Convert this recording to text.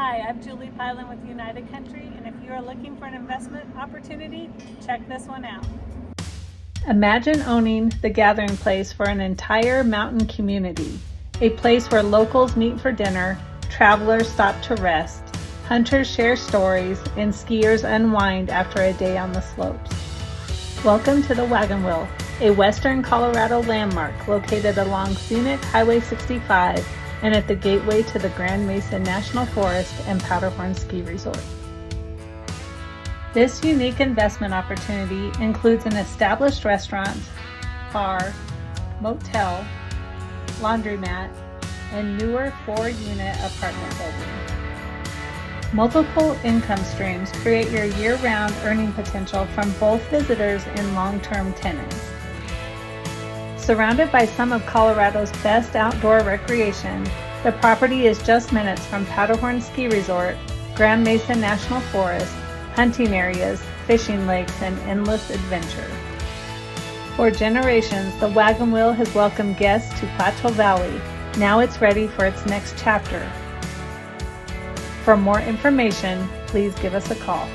Hi, I'm Julie Pylan with United Country, and if you are looking for an investment opportunity, check this one out. Imagine owning the gathering place for an entire mountain community, a place where locals meet for dinner, travelers stop to rest, hunters share stories, and skiers unwind after a day on the slopes. Welcome to the Wagon Wheel, a western Colorado landmark located along scenic Highway 65 and at the gateway to the Grand Mesa National Forest and Powderhorn Ski Resort. This unique investment opportunity includes an established restaurant, bar, motel, laundromat, and newer 4-unit apartment building. Multiple income streams create your year-round earning potential from both visitors and long-term tenants. Surrounded by some of Colorado's best outdoor recreation, the property is just minutes from Powderhorn Ski Resort, Grand Mesa National Forest, hunting areas, fishing lakes, and endless adventure. For generations, the Wagon Wheel has welcomed guests to Plateau Valley. Now it's ready for its next chapter. For more information, please give us a call.